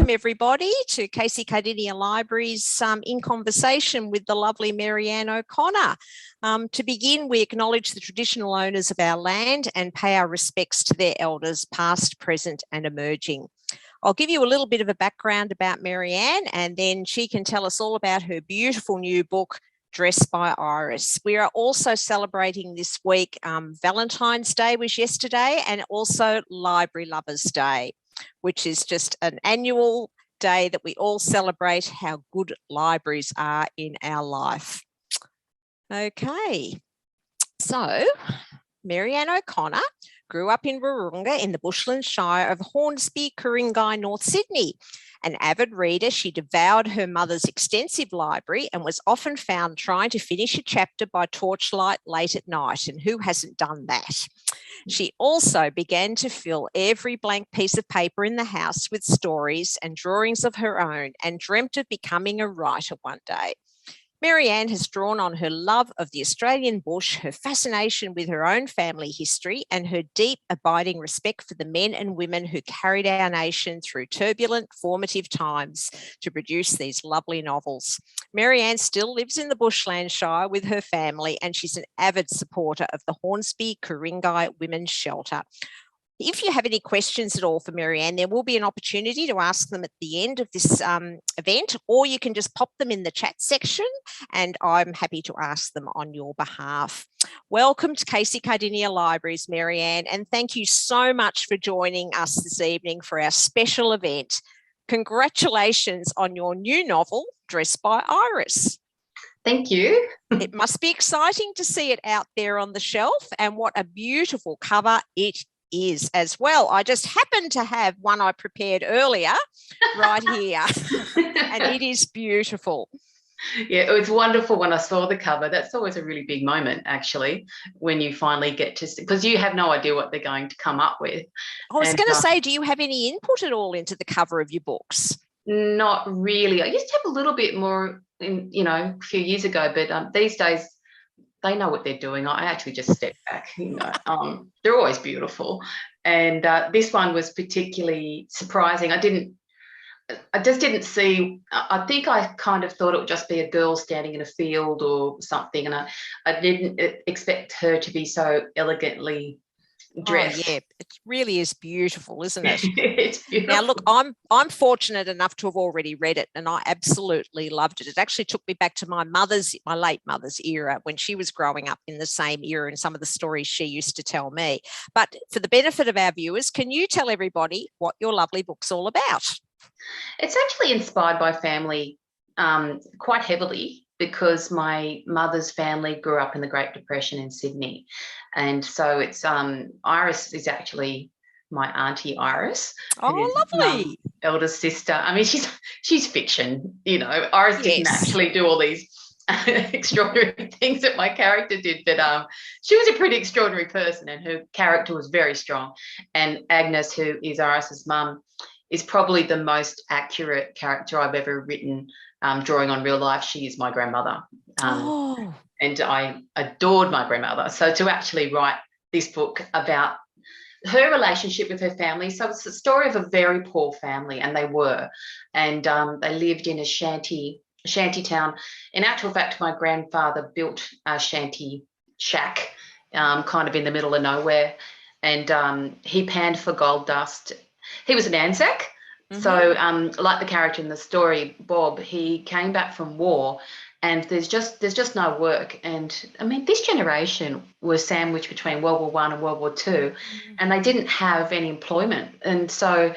welcome everybody to Casey Cardinia Library's In Conversation with the lovely Marianne O'Connor. To begin, we acknowledge the traditional owners of our land and pay our respects to their elders, past, present and emerging. I'll give you a little bit of a background about Marianne, and then she can tell us all about her beautiful new book, Dressed by Iris. We are also celebrating this week, Valentine's Day was yesterday, and also Library Lovers Day, which is just an annual day that we all celebrate how good libraries are in our life. Okay, so Marianne O'Connor grew up in Wahroonga in the Bushland Shire of Hornsby, Ku-ring-gai, North Sydney. An avid reader, she devoured her mother's extensive library and was often found trying to finish a chapter by torchlight late at night, and who hasn't done that? She also began to fill every blank piece of paper in the house with stories and drawings of her own, and dreamt of becoming a writer one day. Marianne has drawn on her love of the Australian bush, her fascination with her own family history, and her deep, abiding respect for the men and women who carried our nation through turbulent, formative times to produce these lovely novels. Marianne still lives in the Bushland Shire with her family, and she's an avid supporter of the Hornsby Ku-ring-gai Women's Shelter. If you have any questions at all for Marianne, there will be an opportunity to ask them at the end of this event, or you can just pop them in the chat section and I'm happy to ask them on your behalf. Welcome to Casey Cardinia Libraries, Marianne, and thank you so much for joining us this evening for our special event. Congratulations on your new novel, Dressed by Iris. Thank you. It must be exciting to see it out there on the shelf, and what a beautiful cover it is as well. I just happen to have one I prepared earlier right here and it is beautiful. Yeah, it was wonderful when I saw the cover. That's always a really big moment, actually, when you finally get to see, because you have no idea what they're going to come up with. I was going to say, do you have any input at all into the cover of your books? Not really. I used to have a little bit more in, a few years ago, but these days they know what they're doing. I actually just step back, they're always beautiful. And this one was particularly surprising. I just didn't see, I think I kind of thought it would just be a girl standing in a field or something. And I didn't expect her to be so elegantly dressed. Oh, yeah, it really is beautiful, isn't it? It's beautiful. Now, look, I'm fortunate enough to have already read it, and I absolutely loved it. It actually took me back to my late mother's era, when she was growing up in the same era, and some of the stories she used to tell me. But for the benefit of our viewers, can you tell everybody what your lovely book's all about? It's actually inspired by family quite heavily, because my mother's family grew up in the Great Depression in Sydney. And so it's Iris is actually my auntie Iris. Oh, lovely. My eldest sister. I mean, she's fiction, Iris didn't actually do all these extraordinary things that my character did, but she was a pretty extraordinary person, and her character was very strong. And Agnes, who is Iris's mum, is probably the most accurate character I've ever written. Drawing on real life. She is my grandmother. And I adored my grandmother. So to actually write this book about her relationship with her family. So it's the story of a very poor family, and they were. And they lived in a shanty town. In actual fact, my grandfather built a shanty shack kind of in the middle of nowhere. And he panned for gold dust. He was an Anzac. Mm-hmm. So like the character in the story, Bob, he came back from war, and there's just no work. And I mean, this generation was sandwiched between World War I and World War II, mm-hmm. and they didn't have any employment. And so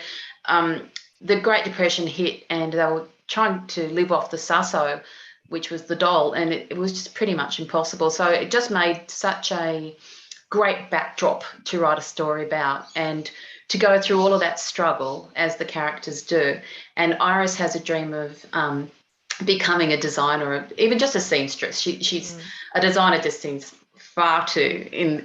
the Great Depression hit, and they were trying to live off the sasso, which was the dole, and it was just pretty much impossible. So it just made such a great backdrop to write a story about, and to go through all of that struggle as the characters do. And Iris has a dream of becoming a designer, even just a seamstress. She's a designer, just seems far too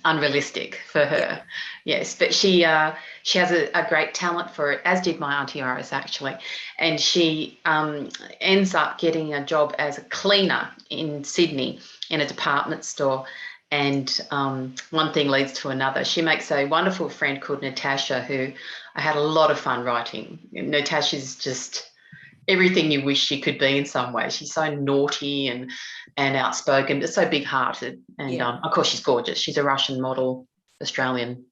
unrealistic for her. Yes, but she has a great talent for it, as did my auntie Iris actually. And she ends up getting a job as a cleaner in Sydney in a department store. And one thing leads to another. She makes a wonderful friend called Natasha, who I had a lot of fun writing. Natasha's just everything you wish she could be in some way. She's so naughty and outspoken, but so big-hearted. And of course, she's gorgeous. She's a Russian model, Australian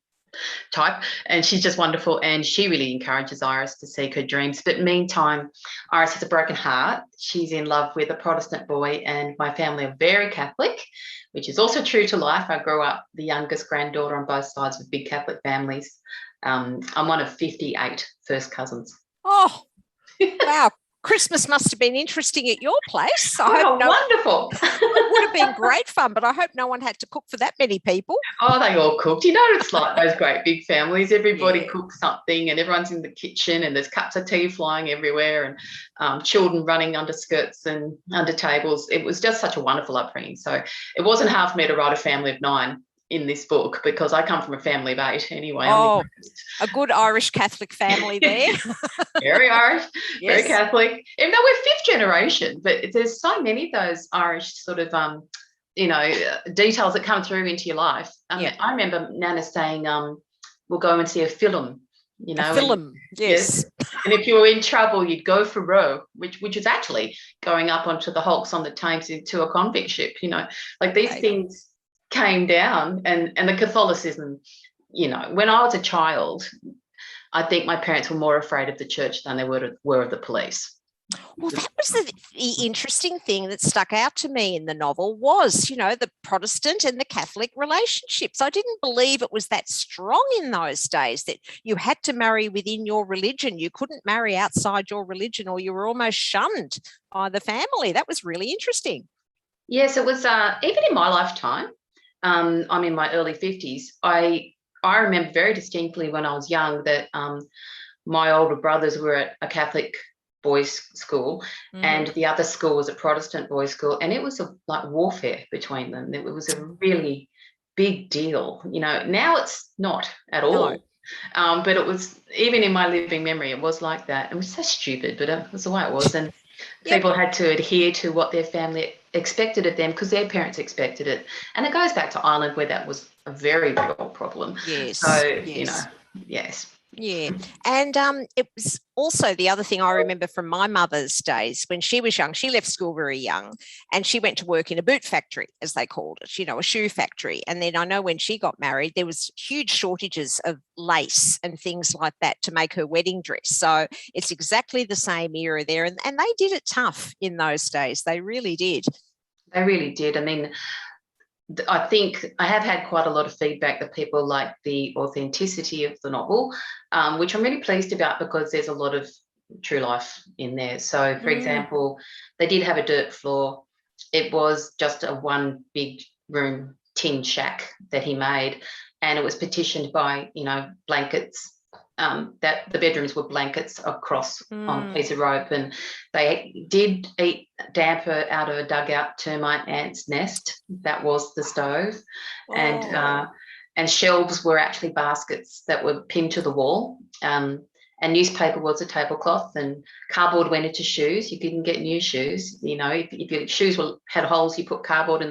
type, and she's just wonderful. And she really encourages Iris to seek her dreams. But meantime, Iris has a broken heart. She's in love with a Protestant boy, and my family are very Catholic, which is also true to life. I grew up the youngest granddaughter on both sides of big Catholic families. I'm one of 58 first cousins. Oh, wow. Christmas must have been interesting at your place. Wonderful. It would have been great fun, but I hope no one had to cook for that many people. Oh, they all cooked. You know, it's like those great big families. Everybody cooks something and everyone's in the kitchen and there's cups of tea flying everywhere and children running under skirts and under tables. It was just such a wonderful upbringing. So it wasn't hard for me to write a family of 9 in this book, because I come from a family of 8 anyway. Oh, a good Irish Catholic family there. Very Irish, very Catholic. Even though we're 5th generation, but there's so many of those Irish sort of, details that come through into your life. I remember Nana saying, we'll go and see a film. You know, a film, yes. And if you were in trouble, you'd go for row, which is actually going up onto the hulks on the Thames into a convict ship. You know, like these things came down, and the Catholicism, you know, when I was a child, I think my parents were more afraid of the church than they were of the police. Well, that was the interesting thing that stuck out to me in the novel was, you know, the Protestant and the Catholic relationships. I didn't believe it was that strong in those days, that you had to marry within your religion. You couldn't marry outside your religion, or you were almost shunned by the family. That was really interesting. Yes, it was even in my lifetime. I'm in my early 50s. I remember very distinctly when I was young that my older brothers were at a Catholic boys' school, and the other school was a Protestant boys' school, and it was like warfare between them. It was a really big deal. You know, now it's not at all. No. But it was, even in my living memory, it was like that. It was so stupid, but it was the way it was. And people had to adhere to what their family expected of them because their parents expected it. And it goes back to Ireland, where that was a very real problem. Yes. So, you know, yes. Yeah. And it was also the other thing I remember from my mother's days when she was young. She left school very young and she went to work in a boot factory, as they called it, you know, a shoe factory. And then I know when she got married, there was huge shortages of lace and things like that to make her wedding dress. So it's exactly the same era there. And they did it tough in those days. They really did. They really did. I mean, I think I have had quite a lot of feedback that people like the authenticity of the novel, which I'm really pleased about because there's a lot of true life in there. So, for example, they did have a dirt floor. It was just a one big room tin shack that he made, and it was petitioned by, you know, blankets. That the bedrooms were blankets across on a piece of rope, and they did eat damper out of a dugout termite ant's nest. That was the stove. And shelves were actually baskets that were pinned to the wall, and newspaper was a tablecloth, and cardboard went into shoes. You didn't get new shoes. You know, if your shoes had holes, you put cardboard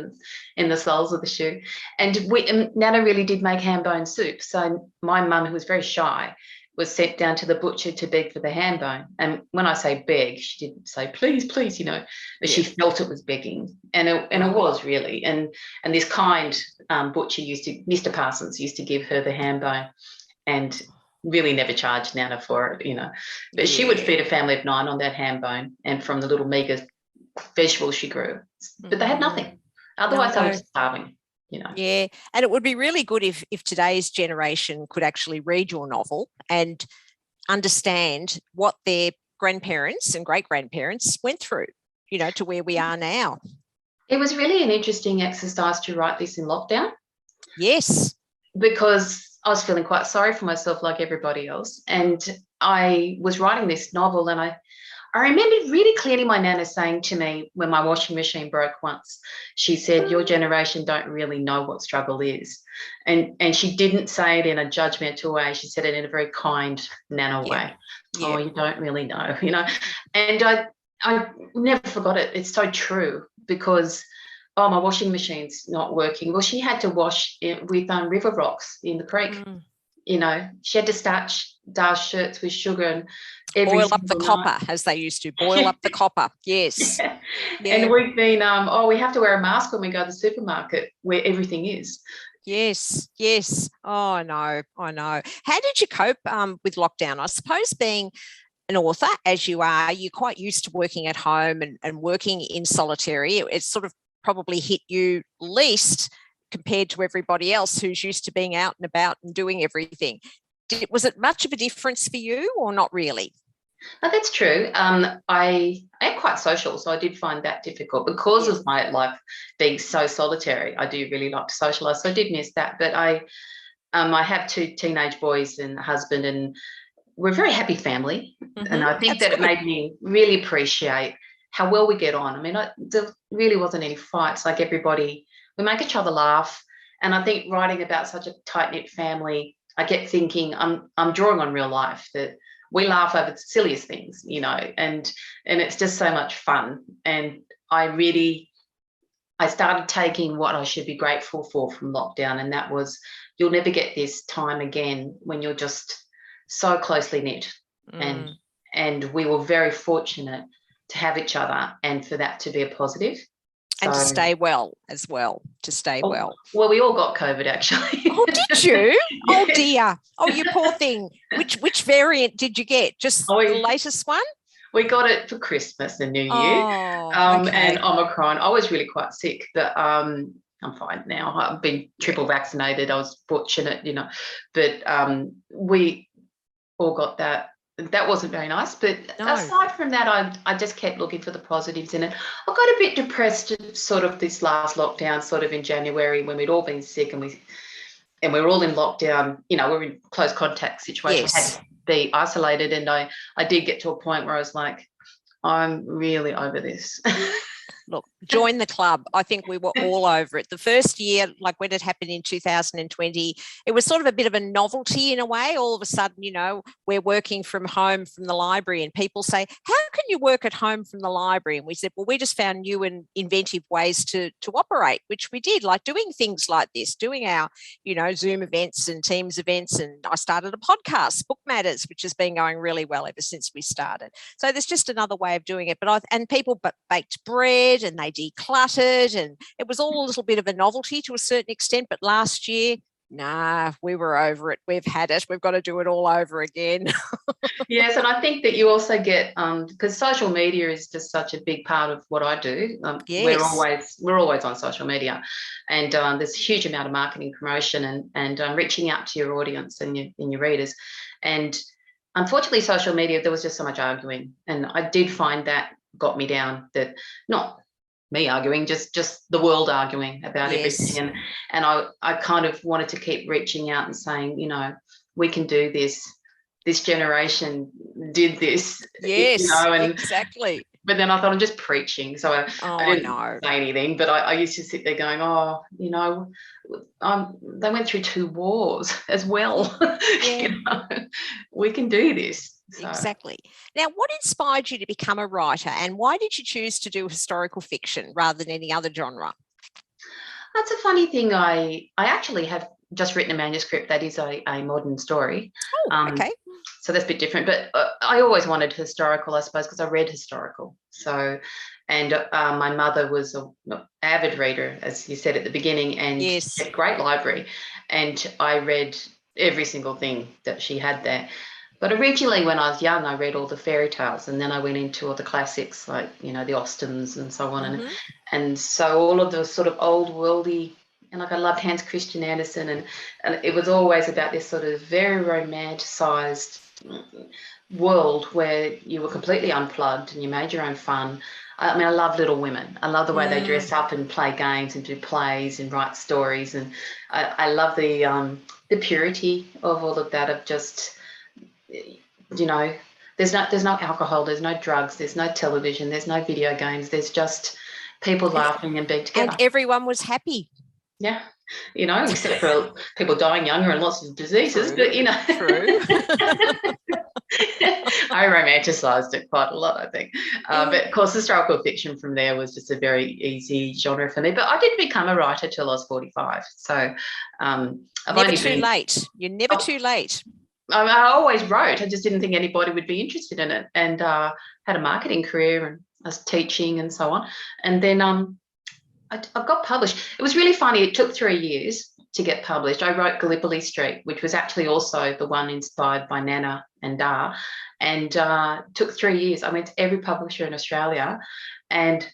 in the soles of the shoe. And Nana really did make ham bone soup. So my mum, who was very shy, was sent down to the butcher to beg for the ham bone. And when I say beg, she didn't say please, please, you know, but she felt it was begging, and it was really. And this kind butcher Mr. Parsons used to give her the ham bone, and really never charged Nana for it, you know. But she would feed a family of 9 on that ham bone and from the little meagre vegetables she grew. But they had nothing. Otherwise, they were starving. You know. Yeah, and it would be really good if today's generation could actually read your novel and understand what their grandparents and great-grandparents went through, you know, to where we are now. It was really an interesting exercise to write this in lockdown. Yes. Because I was feeling quite sorry for myself like everybody else. And I was writing this novel, and I remember really clearly my Nana saying to me when my washing machine broke once, she said, your generation don't really know what struggle is. And she didn't say it in a judgmental way. She said it in a very kind Nana way. Yeah. Oh, you don't really know, you know. And I never forgot it. It's so true, because oh, my washing machine's not working. Well, she had to wash it with river rocks in the creek. You know, she had to starch Dar's shirts with sugar and boil up the copper, as they used to. Boil up the copper, yes. Yeah. Yeah. And we've been, we have to wear a mask when we go to the supermarket where everything is. Yes, yes. Oh, I know. How did you cope with lockdown? I suppose being an author, as you are, you're quite used to working at home and working in solitary. It sort of probably hit you least compared to everybody else who's used to being out and about and doing everything. Was it much of a difference for you or not really? No, that's true. I am quite social, so I did find that difficult because of my life being so solitary. I do really like to socialise, so I did miss that. But I have 2 teenage boys and a husband, and we're a very happy family. And I think that it made me really appreciate how well we get on. I mean, there really wasn't any fights. Like, everybody, we make each other laugh. And I think writing about such a tight-knit family, I kept thinking I'm drawing on real life, that we laugh over the silliest things, you know, and it's just so much fun. And I started taking what I should be grateful for from lockdown, and that was, you'll never get this time again when you're just so closely knit. And we were very fortunate to have each other and for that to be a positive. And to stay well as well, well. Well, we all got COVID, actually. Oh, did you? Oh, dear. Oh, you poor thing. Which variant did you get? Just the latest one? We got it for Christmas and New Year. Okay. And Omicron. I was really quite sick, but I'm fine now. I've been triple vaccinated. I was fortunate, you know. But we all got that. That wasn't very nice, but aside from that, I just kept looking for the positives in it. I got a bit depressed sort of this last lockdown, sort of in January, when we'd all been sick and we were all in lockdown. You know, we're in close contact situations, had to be isolated, and I did get to a point where I was like, I'm really over this. Look, join the club. I think we were all over it. The first year, like when it happened in 2020, it was sort of a bit of a novelty in a way. All of a sudden, you know, we're working from home from the library, and people say, how can you work at home from the library? And we said, well, we just found new and inventive ways to operate, which we did, like doing things like this, doing our, you know, Zoom events and Teams events. And I started a podcast, Book Matters, which has been going really well ever since we started. So there's just another way of doing it. And people baked bread and they decluttered, and it was all a little bit of a novelty to a certain extent. But last year, we were over it. We've had it. We've got to do it all over again. Yes, and I think that you also get, because social media is just such a big part of what I do. We're always on social media, and there's a huge amount of marketing, promotion, and reaching out to your audience and your readers. And unfortunately, social media, there was just so much arguing, and I did find that got me down. That not me arguing, just the world arguing about everything. And I kind of wanted to keep reaching out and saying, you know, we can do this. This generation did this. Yes, you know, and exactly. But then I thought, I'm just preaching, so I didn't say anything. But I used to sit there going, oh, you know, they went through 2 wars as well. Yeah. You know, we can do this. So. Exactly. Now, what inspired you to become a writer, and why did you choose to do historical fiction rather than any other genre? That's a funny thing. I actually have just written a manuscript that is a modern story. Oh, okay. So that's a bit different. But I always wanted historical, I suppose, because I read historical. So, and my mother was an avid reader, as you said at the beginning, and had a great library. And I read every single thing that she had there. But originally, when I was young, I read all the fairy tales, and then I went into all the classics, like, you know, the Austens and so on. And so all of the sort of old worldy, and like I loved Hans Christian Andersen, and it was always about this sort of very romanticized world where you were completely unplugged and you made your own fun. I mean, I love Little Women. I love the way they dress up and play games and do plays and write stories. And I love the purity of all of that, of just, you know, there's no alcohol, there's no drugs, there's no television, there's no video games, there's just people laughing and being together. And everyone was happy. Yeah, you know, except for people dying younger and lots of diseases. True. But, you know. True. I romanticised it quite a lot, I think. But of course, historical fiction from there was just a very easy genre for me. But I didn't become a writer till I was 45. So I've never only too been, late. You're never too late. I always wrote. I just didn't think anybody would be interested in it, and had a marketing career, and I was teaching and so on. And then I got published. It was really funny. It took 3 years to get published. I wrote Gallipoli Street, which was actually also the one inspired by Nana and Da, and took 3 years. I went to every publisher in Australia, and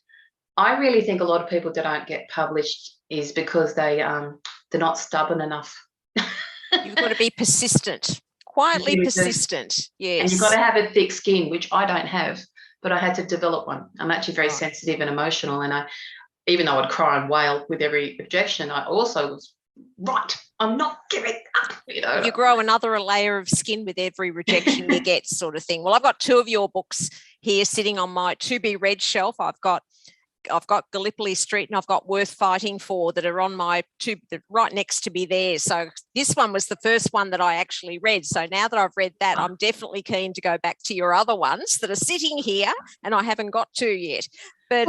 I really think a lot of people that don't get published is because they're not stubborn enough. You've got to be persistent, quietly persistent. Yes. And you've got to have a thick skin, which I don't have, but I had to develop one. I'm actually very sensitive and emotional, and even though I'd cry and wail with every objection, I also was right. I'm not giving up, you know. You grow another layer of skin with every rejection you get, sort of thing. Well, I've got 2 of your books here sitting on my to be read shelf. I've got Gallipoli Street and I've got Worth Fighting For that are on my right next to me there. So this one was the first one that I actually read. So now that I've read that, I'm definitely keen to go back to your other ones that are sitting here and I haven't got to yet. But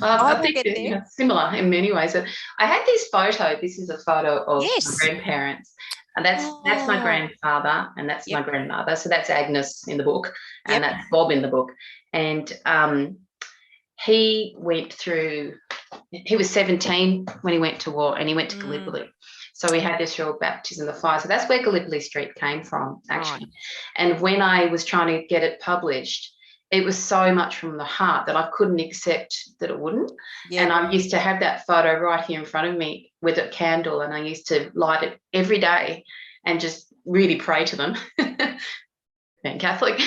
I think it's similar in many ways. I had this photo. This is a photo of my grandparents, and that's my grandfather, and that's my grandmother. So that's Agnes in the book, and that's Bob in the book. And he went through. He was 17 when he went to war, and he went to Gallipoli. So we had this real baptism of fire. So that's where Gallipoli Street came from, actually. Right. And when I was trying to get it published, it was so much from the heart that I couldn't accept that it wouldn't. Yeah. And I used to have that photo right here in front of me with a candle, and I used to light it every day and just really pray to them. Being Catholic,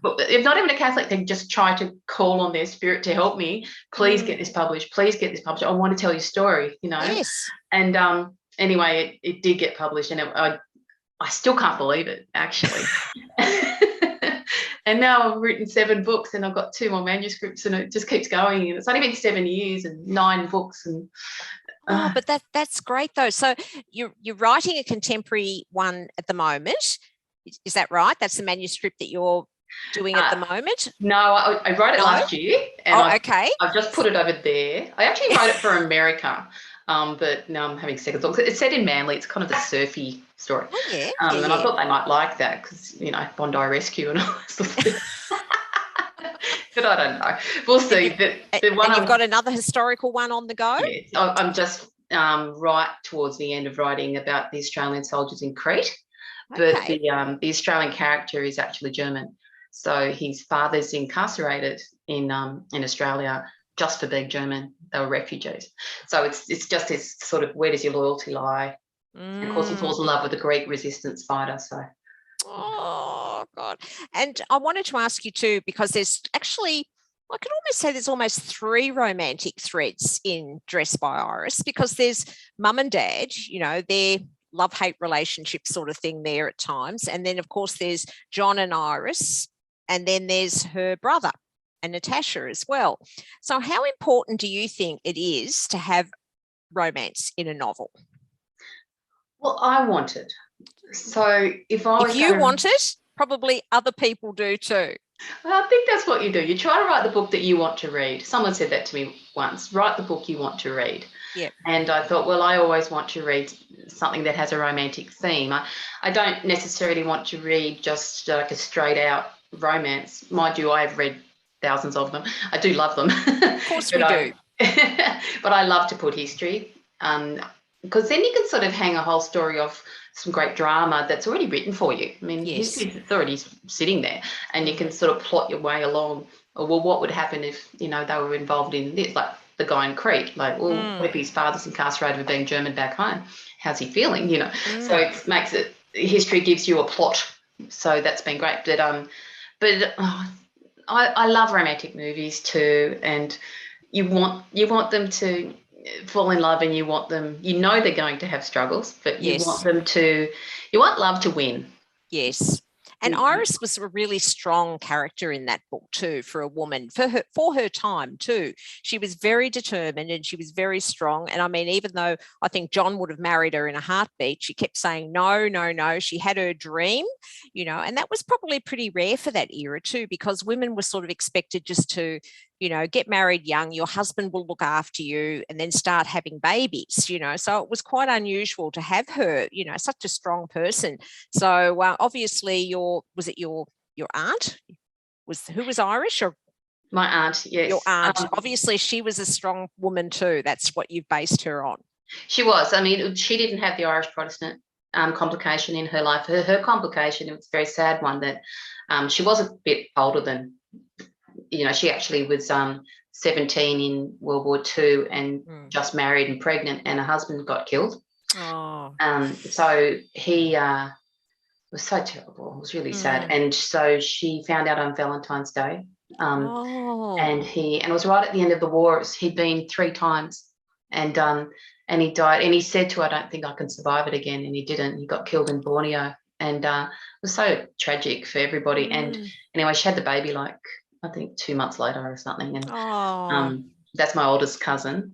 but if not even a Catholic, then just try to call on their spirit to help me. Please get this published. Please get this published. I want to tell your story, you know. Yes. And anyway, it did get published, and I still can't believe it, actually. And now I've written 7 books, and I've got 2 more manuscripts, and it just keeps going. And it's only been 7 years and 9 books, and but that's great though. So you're writing a contemporary one at the moment. Is that right? That's the manuscript that you're doing at the moment? No, I wrote it last year. And okay. I've just put it over there. I actually wrote it for America, but now I'm having second thoughts. It's set in Manly. It's kind of a surfy story. Oh, yeah. And I thought they might like that because, you know, Bondi Rescue and all that sort of thing. But I don't know. We'll see. And you've got another historical one on the go? Yes. I'm just right towards the end of writing about the Australian soldiers in Crete. But the Australian character is actually German. So his father's incarcerated in Australia just for being German. They were refugees. So it's just this sort of, where does your loyalty lie? And of course, he falls in love with a Greek resistance fighter. So. Oh, God. And I wanted to ask you too, because there's actually, I could almost say there's almost 3 romantic threads in Dress by Iris, because there's mum and dad, you know, they're love-hate relationship sort of thing there at times. And then, of course, there's John and Iris, and then there's her brother and Natasha as well. So how important do you think it is to have romance in a novel? Well, I want it. So if you want it, probably other people do too. Well, I think that's what you do. You try to write the book that you want to read. Someone said that to me once, write the book you want to read. Yeah. And I thought, well, I always want to read something that has a romantic theme. I don't necessarily want to read just like a straight out romance. Mind you, I have read thousands of them. I do love them. Of course we do. But I love to put history, because then you can sort of hang a whole story off some great drama that's already written for you. I mean, it's already sitting there, and you can sort of plot your way along. Or, well, what would happen if, you know, they were involved in this, like the guy in Crete, like, well, what if his father's incarcerated for being German back home? How's he feeling, you know? So it makes it, history gives you a plot. So that's been great. But I love romantic movies too, and you want them to fall in love, and you want them, you know, they're going to have struggles, but you want love to win. Yes. And Iris was a really strong character in that book too, for a woman, for her time too. She was very determined and she was very strong. And I mean, even though I think John would have married her in a heartbeat, she kept saying no, no, no. She had her dream, you know, and that was probably pretty rare for that era too, because women were sort of expected just to, you know, get married young, your husband will look after you, and then start having babies, you know. So it was quite unusual to have her, you know, such a strong person. So obviously your aunt who was Irish, or my aunt? Yes, your aunt. Obviously she was a strong woman too. That's what you've based her on. She was. I mean, she didn't have the Irish Protestant complication in her life. Her complication, it was a very sad one, that she was a bit older than, you know, she actually was 17 in World War II and just married and pregnant, and her husband got killed. Oh. So he was so terrible. It was really sad. And so she found out on Valentine's Day. And it was right at the end of the war. He'd been 3 times, and he died. And he said to her, "I don't think I can survive it again." And he didn't. He got killed in Borneo, and it was so tragic for everybody. And anyway, she had the baby like, I think 2 months later or something. And that's my oldest cousin,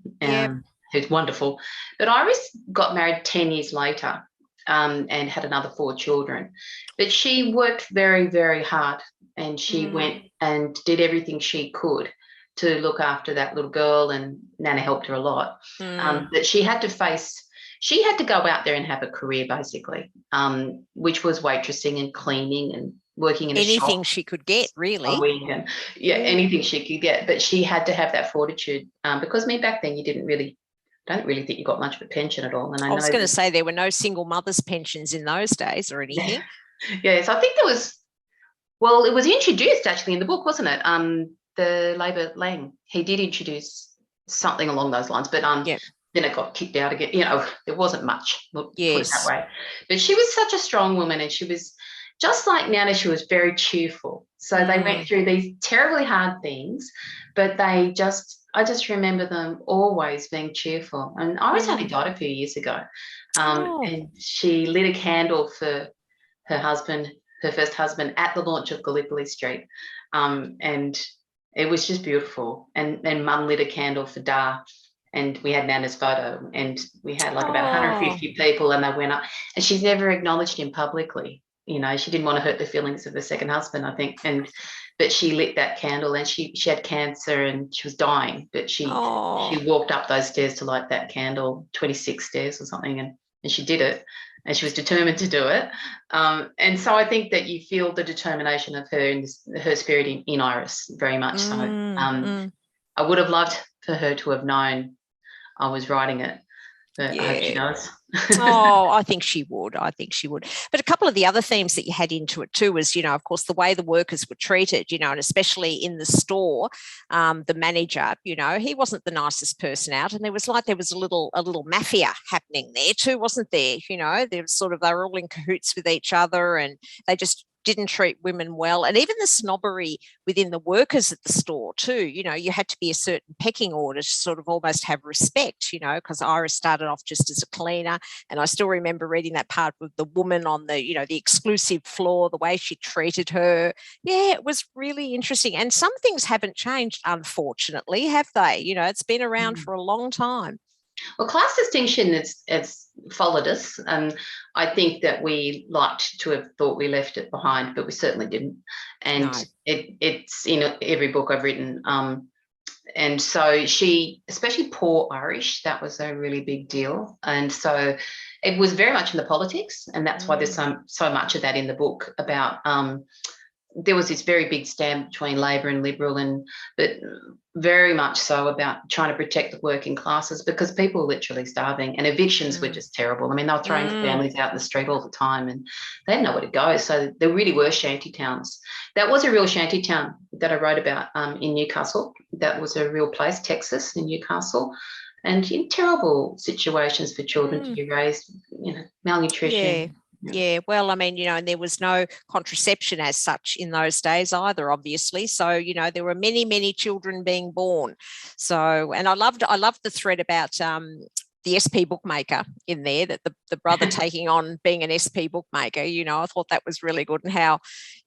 who's wonderful. But Iris got married 10 years later, and had another 4 children. But she worked very, very hard, and she went and did everything she could to look after that little girl, and Nana helped her a lot. But she had to go out there and have a career, basically, which was waitressing and cleaning and working in anything a shop. She could get, really. And, anything she could get. But she had to have that fortitude, because back then don't really think you got much of a pension at all. And I was going to say there were no single mothers' pensions in those days or anything. Yes, I think there was. Well, it was introduced actually in the book, wasn't it? The Labor Lang, he did introduce something along those lines, but then it got kicked out again. You know, there wasn't much. Put it that way. But she was such a strong woman, and she was just like Nana. She was very cheerful. So they went through these terribly hard things, but I just remember them always being cheerful. And Iris only died a few years ago, and she lit a candle for her husband, her first husband, at the launch of Gallipoli Street, and it was just beautiful. And Mum lit a candle for Da, and we had Nana's photo, and we had like about 150 people, and they went up, and she's never acknowledged him publicly. You know, she didn't want to hurt the feelings of her second husband, I think, but she lit that candle, and she had cancer and she was dying, but she walked up those stairs to light that candle, 26 stairs or something, and she did it, and she was determined to do it. And so I think that you feel the determination of her and her spirit in Iris very much so. I would have loved for her to have known I was writing it, but I hope she does. I think she would. But a couple of the other themes that you had into it too was, you know, of course, the way the workers were treated, you know, and especially in the store, the manager, you know, he wasn't the nicest person out, and there was a little mafia happening there too, wasn't there? You know, they were all in cahoots with each other, and they just didn't treat women well. And even the snobbery within the workers at the store too, you know, you had to be a certain pecking order to sort of almost have respect, you know, because Iris started off just as a cleaner. And I still remember reading that part with the woman on the, you know, the exclusive floor, the way she treated her. Yeah, it was really interesting. And some things haven't changed, unfortunately, have they? You know, it's been around for a long time. Well, class distinction it's followed us, and I think that we liked to have thought we left it behind, but we certainly didn't. And it's in every book I've written. And so she, especially poor Irish, that was a really big deal. And so it was very much in the politics, and that's why there's so much of that in the book about there was this very big stand between Labor and Liberal, but very much so about trying to protect the working classes, because people were literally starving, and evictions were just terrible. I mean, they were throwing families out in the street all the time, and they had nowhere to go. So there really were shanty towns. That was a real shanty town that I wrote about in Newcastle. That was a real place, Texas, in Newcastle, and in terrible situations for children to be raised, you know, malnutrition. Yeah, well, I mean, you know, and there was no contraception as such in those days either, obviously. So, you know, there were many, many children being born. So, and I loved the thread about the SP bookmaker in there, that the brother taking on being an SP bookmaker, I thought that was really good, and how,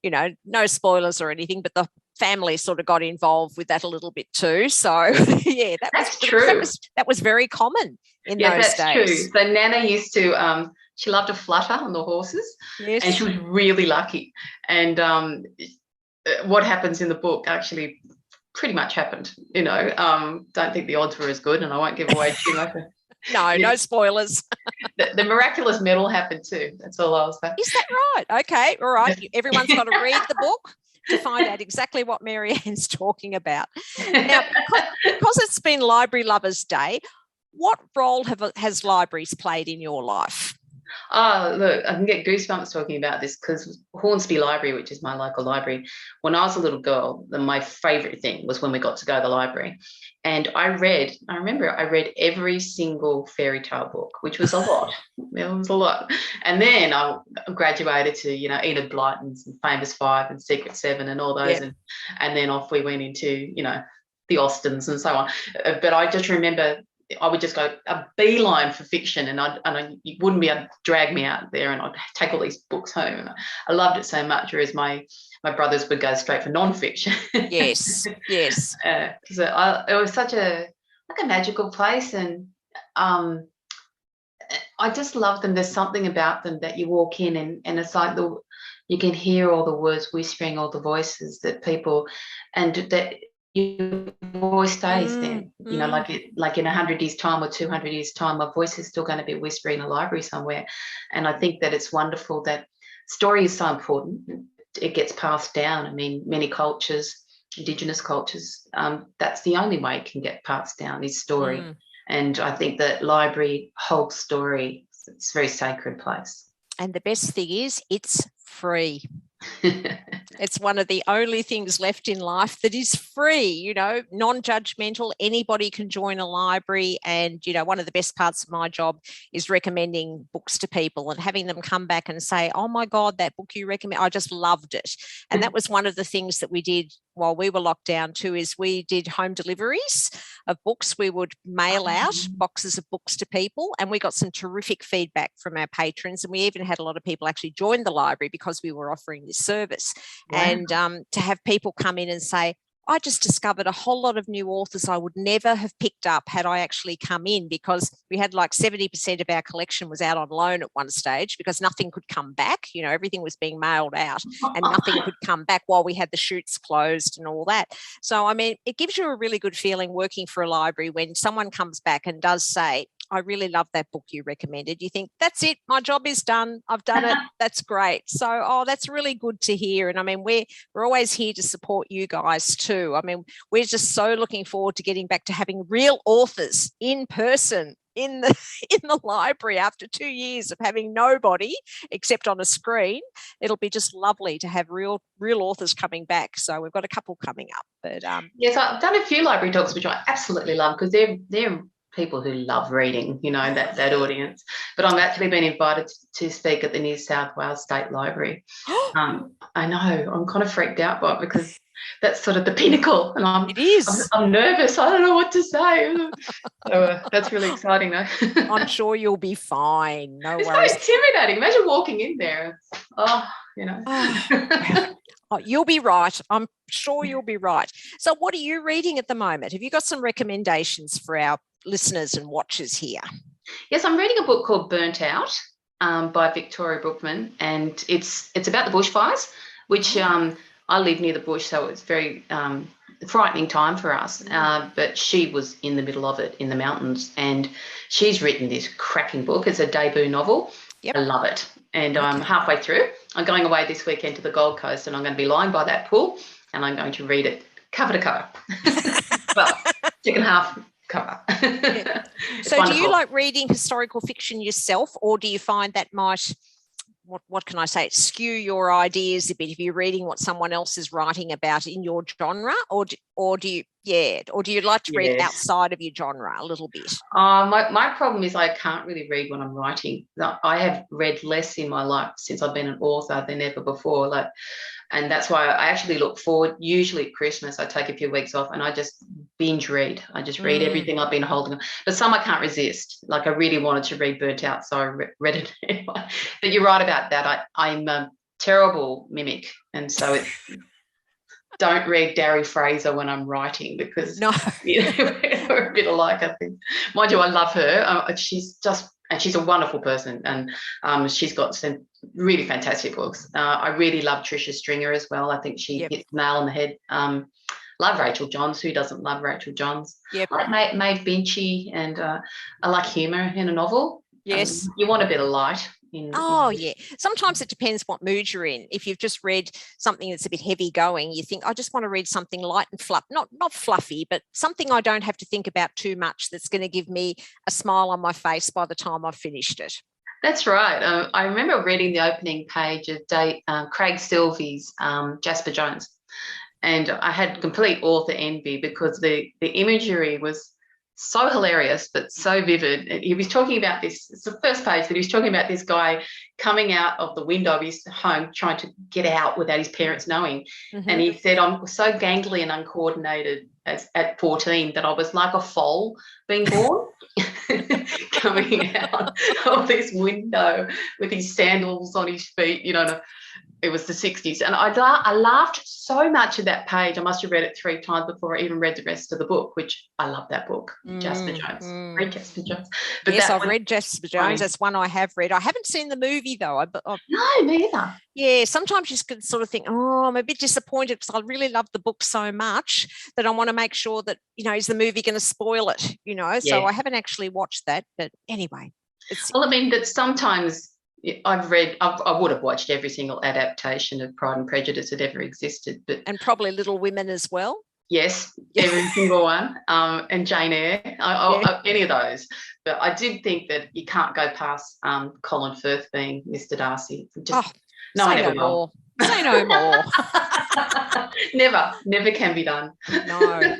no spoilers or anything, but the family sort of got involved with that a little bit too. So yeah, that's true. That was very common in those days. Yeah, that's true. So Nana used to, she loved to flutter on the horses. Yes. And she was really lucky. And what happens in the book actually pretty much happened, don't think the odds were as good, and I won't give away too much. No spoilers. The miraculous medal happened too. That's all I'll say. Is that right? Okay, all right. Everyone's got to read the book to find out exactly what Marianne's talking about. Now, because it's been Library Lovers Day, what role has libraries played in your life? Oh, look, I can get goosebumps talking about this, because Hornsby Library, which is my local library, when I was a little girl, my favourite thing was when we got to go to the library. And I remember I read every single fairy tale book, which was a lot. It was a lot. And then I graduated to, Enid Blyton's and Famous Five and Secret Seven and all those. Yep. And then off we went into, the Austens and so on. But I just remember I would just go a beeline for fiction, and you wouldn't be able to drag me out there, and I'd take all these books home. And I loved it so much, whereas my brothers would go straight for non-fiction. Yes. So it was such a magical place, and I just love them. There's something about them that you walk in, and it's like you can hear all the words whispering, all the voices that people, and that your voice stays then, like in 100 years time or 200 years time, my voice is still going to be whispering in a library somewhere. And I think that it's wonderful that story is so important. It gets passed down. I mean, many cultures, Indigenous cultures, that's the only way it can get passed down, is story. And I think that library holds story. It's a very sacred place. And the best thing is, it's free. It's one of the only things left in life that is free, non-judgmental. Anybody can join a library. And, one of the best parts of my job is recommending books to people and having them come back and say, oh my God, that book you recommend, I just loved it. And that was one of the things that we did while we were locked down too, is we did home deliveries of books. We would mail out boxes of books to people, and we got some terrific feedback from our patrons. And we even had a lot of people actually join the library because we were offering this service. Wow. And to have people come in and say, I just discovered a whole lot of new authors I would never have picked up had I actually come in, because we had like 70% of our collection was out on loan at one stage because nothing could come back. Everything was being mailed out and nothing could come back while we had the chutes closed and all that. So, I mean, it gives you a really good feeling working for a library when someone comes back and does say, I really love that book you recommended. You think, that's it, my job is done. I've done it. That's great. So, that's really good to hear. And I mean, we're always here to support you guys too. I mean, we're just so looking forward to getting back to having real authors in person in the library after 2 years of having nobody except on a screen. It'll be just lovely to have real authors coming back. So we've got a couple coming up. But yes, I've done a few library talks, which I absolutely love, because they're people who love reading, that audience. But I'm actually been invited to speak at the New South Wales State Library. I know, I'm kind of freaked out by it, because that's sort of the pinnacle, and I'm nervous. I don't know what to say. So that's really exciting, though. I'm sure you'll be fine. No it's worries. It's so intimidating. Imagine walking in there. You'll be right. I'm sure you'll be right. So what are you reading at the moment? Have you got some recommendations for our listeners and watchers here? Yes, I'm reading a book called Burnt Out by Victoria Brookman, and it's about the bushfires, which I live near the bush, so it's very frightening time for us. But she was in the middle of it in the mountains, and she's written this cracking book. It's a debut novel. Yep. I love it. And I'm halfway through. I'm going away this weekend to the Gold Coast, and I'm going to be lying by that pool, and I'm going to read it cover to cover. Well, second half cover. Yeah. So wonderful. Do you like reading historical fiction yourself, or do you find that might, what can I say, skew your ideas a bit if you're reading what someone else is writing about in your genre, or do you like to read outside of your genre a little bit? My problem is I can't really read when I'm writing. I have read less in my life since I've been an author than ever before. Like, And that's why I actually look forward, usually at Christmas, I take a few weeks off and I just binge read. I just read everything I've been holding on. But some I can't resist. Like I really wanted to read Burnt Out, so I read it anyway. But you're right about that. I'm a terrible mimic. And so don't read Darry Fraser when I'm writing, because we're a bit alike, I think. Mind you, I love her. She's a wonderful person, and she's got some really fantastic books. I really love Tricia Stringer as well. I think she hits the nail on the head. Love Rachel Johns. Who doesn't love Rachel Johns? Yep. I like Maeve Binchy, and I like humour in a novel. Yes. You want a bit of light. Yeah. Sometimes it depends what mood you're in. If you've just read something that's a bit heavy going, you think, I just want to read something light and fluff, not fluffy, but something I don't have to think about too much, that's going to give me a smile on my face by the time I've finished it. That's right. I remember reading the opening page of Craig Silvey's Jasper Jones, and I had complete author envy because the imagery was so hilarious, but so vivid. He was talking about this, it's the first page, but he was talking about this guy coming out of the window of his home, trying to get out without his parents knowing. And he said, I'm so gangly and uncoordinated at 14 that I was like a foal being born, coming out of this window with his sandals on his feet, it was the 60s. And I laughed so much at that page. I must have read it 3 times before I even read the rest of the book, which I love that book, Jasper Jones. Read Jasper Jones. But yes, I've read Jasper Jones. That's one I have read. I haven't seen the movie, though. No, me either. Yeah, sometimes you can sort of think, I'm a bit disappointed because I really love the book so much that I want to make sure that, is the movie going to spoil it, So I haven't actually watched that. But anyway. But sometimes I would have watched every single adaptation of Pride and Prejudice that ever existed, and probably Little Women as well. Yes, every single one, and Jane Eyre, any of those. But I did think that you can't go past Colin Firth being Mr. Darcy. Say no more. Never can be done. No.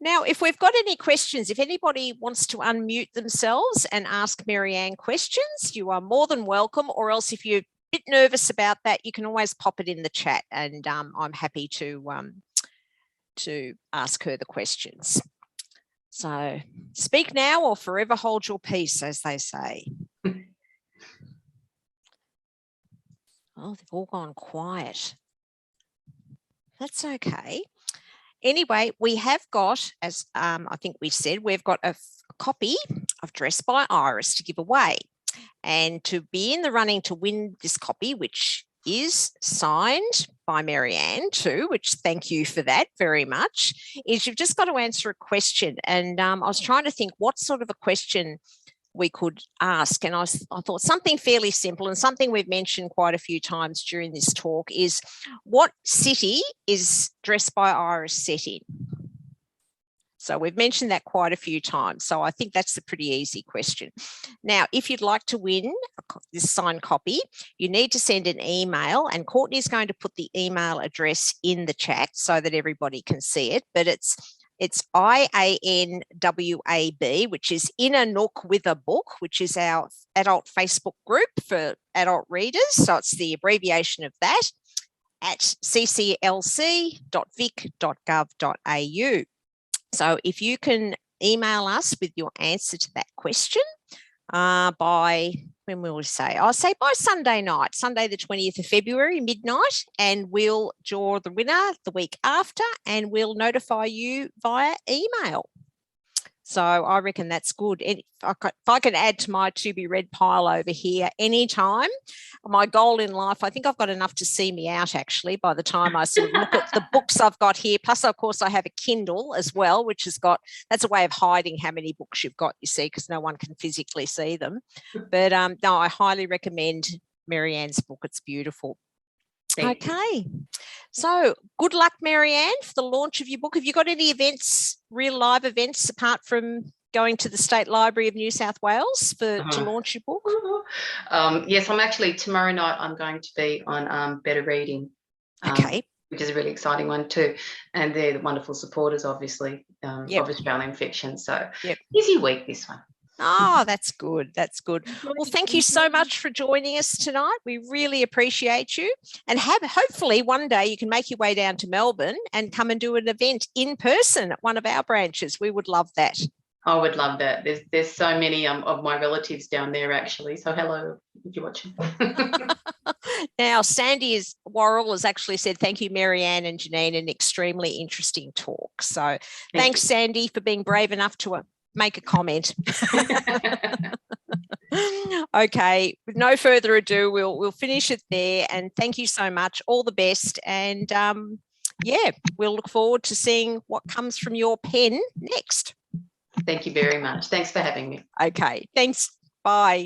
Now, if we've got any questions, if anybody wants to unmute themselves and ask Marianne questions, you are more than welcome. Or else, if you're a bit nervous about that, you can always pop it in the chat, and I'm happy to ask her the questions. So, speak now or forever hold your peace, as they say. Oh, they've all gone quiet. That's okay. Anyway, we have got, as I think we said, we've got a copy of Dress by Iris to give away. And to be in the running to win this copy, which is signed by Marianne too, which thank you for that very much, is you've just got to answer a question. And I was trying to think what sort of a question we could ask. And I thought something fairly simple, and something we've mentioned quite a few times during this talk is, what city is Dress by Iris set in? So we've mentioned that quite a few times. So I think that's a pretty easy question. Now, if you'd like to win this signed copy, you need to send an email, and Courtney's going to put the email address in the chat so that everybody can see it. But it's IANWAB, which is In a Nook with a Book, which is our adult Facebook group for adult readers. So it's the abbreviation of that, at cclc.vic.gov.au. So if you can email us with your answer to that question by, when will we say? I'll say by Sunday night, Sunday the 20th of February, midnight, and we'll draw the winner the week after, and we'll notify you via email. So I reckon that's good. And if I can add to my to be read pile over here anytime, my goal in life, I think I've got enough to see me out actually by the time I sort of look at the books I've got here. Plus, of course, I have a Kindle as well, which has got, that's a way of hiding how many books you've got, you see, because no one can physically see them. But no, I highly recommend Marianne's book. It's beautiful. Okay, so good luck, Marianne, for the launch of your book. Have you got any events, real live events, apart from going to the State Library of New South Wales to launch your book? Yes, I'm actually, tomorrow night I'm going to be on Better Reading, which is a really exciting one too. And they're the wonderful supporters, obviously, of Australian fiction. So busy week, this one. Oh, that's good. That's good. Well, thank you so much for joining us tonight. We really appreciate you. And hopefully one day you can make your way down to Melbourne and come and do an event in person at one of our branches. We would love that. I would love that. There's so many of my relatives down there, actually. So hello, if you're watching. Now, Sandy Worrell has actually said, thank you, Marianne and Janine, an extremely interesting talk. So thanks, Sandy, for being brave enough to make a comment. Okay, with no further ado, we'll finish it there. And thank you so much. All the best. And yeah, we'll look forward to seeing what comes from your pen next. Thank you very much. Thanks for having me. Okay, thanks. Bye.